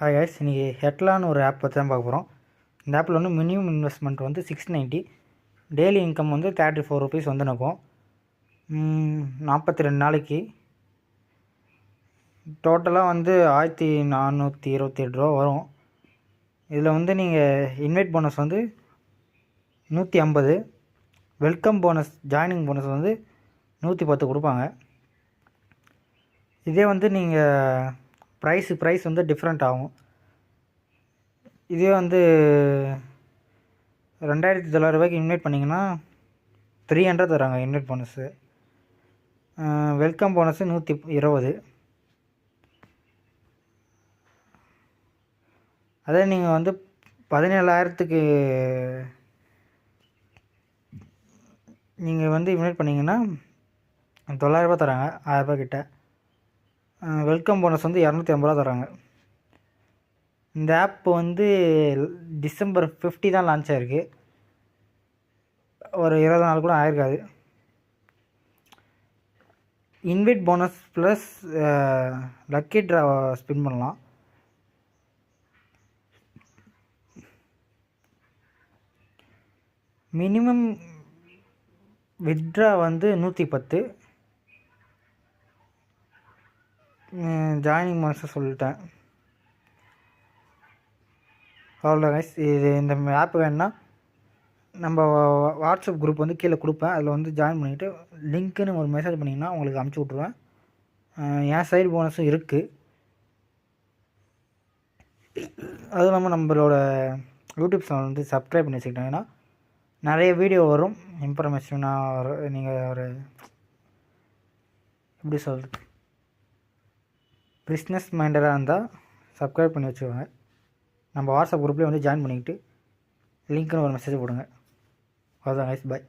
Hi guys, இன்றைக்கி ஹெட்லான்னு ஒரு app பற்றி தான் பார்க்க போகிறோம். இந்த ஆப்பில் வந்து மினிமம் இன்வெஸ்ட்மெண்ட் வந்து 690, டெய்லி இன்கம் வந்து 34 ருபீஸ் வந்து நிற்கும். 42 நாளைக்கு டோட்டலாக வந்து 1427 ரூபா வரும். இதில் வந்து நீங்கள் இன்வைட் போனஸ் வந்து 150, வெல்கம் போனஸ் ஜாயினிங் போனஸ் வந்து 110 கொடுப்பாங்க. இதே வந்து நீங்கள் ப்ரைஸ் வந்து டிஃப்ரெண்ட் ஆகும். இதே வந்து 2900 ரூபாய்க்கு இன்வைட் பண்ணிங்கன்னா 300 தராங்க இன்வைட் போனஸு. Welcome bonus 120. அதே நீங்கள் வந்து 17,000க்கு நீங்கள் வந்து இன்வைட் பண்ணிங்கன்னா 900 ரூபா தராங்க, 1000 ரூபா கிட்ட. வெல்கம் போனஸ் வந்து 250 ரூபா தராங்க. இந்த ஆப் வந்து டிசம்பர் 50 தான் லான்ச் ஆகிருக்கு. ஒரு 20 நாள் கூட ஆயிருக்காது. Invite bonus plus lucky draw spin பண்ணலாம். மினிமம் வித்ட்ரா வந்து 110. ஜாயினிங் போனஸை சொல்லிட்டேன். அவ்வளோ கைஸ். இந்த ஆப் வேணுன்னா நம்ம வாட்ஸ்அப் குரூப் வந்து கீழே கொடுப்பேன். அதில் வந்து ஜாயின் பண்ணிவிட்டு லிங்க்குன்னு ஒரு மெசேஜ் பண்ணிங்கன்னா உங்களுக்கு அமுச்சு விட்ருவேன். என் சைடு போனஸும் இருக்குது. அதுவும் இல்லாமல் நம்மளோட யூடியூப் சேனல் வந்து சப்ஸ்கிரைப் பண்ணி வச்சுக்கிட்டாங்கன்னா நிறைய வீடியோ வரும். இன்ஃபர்மேஷனாக நீங்கள் ஒரு எப்படி சொல்கிறது, பிஸ்னஸ் மைண்டராக இருந்தால் சப்ஸ்கிரைப் பண்ணி வச்சுக்கோங்க. நம்ம வாட்ஸ்அப் குரூப்லேயே வந்து ஜாயின் பண்ணிக்கிட்டு லிங்க்குன்னு ஒரு மெசேஜ் போடுங்க. அவ்வளோதான் கைஸ், பாய்.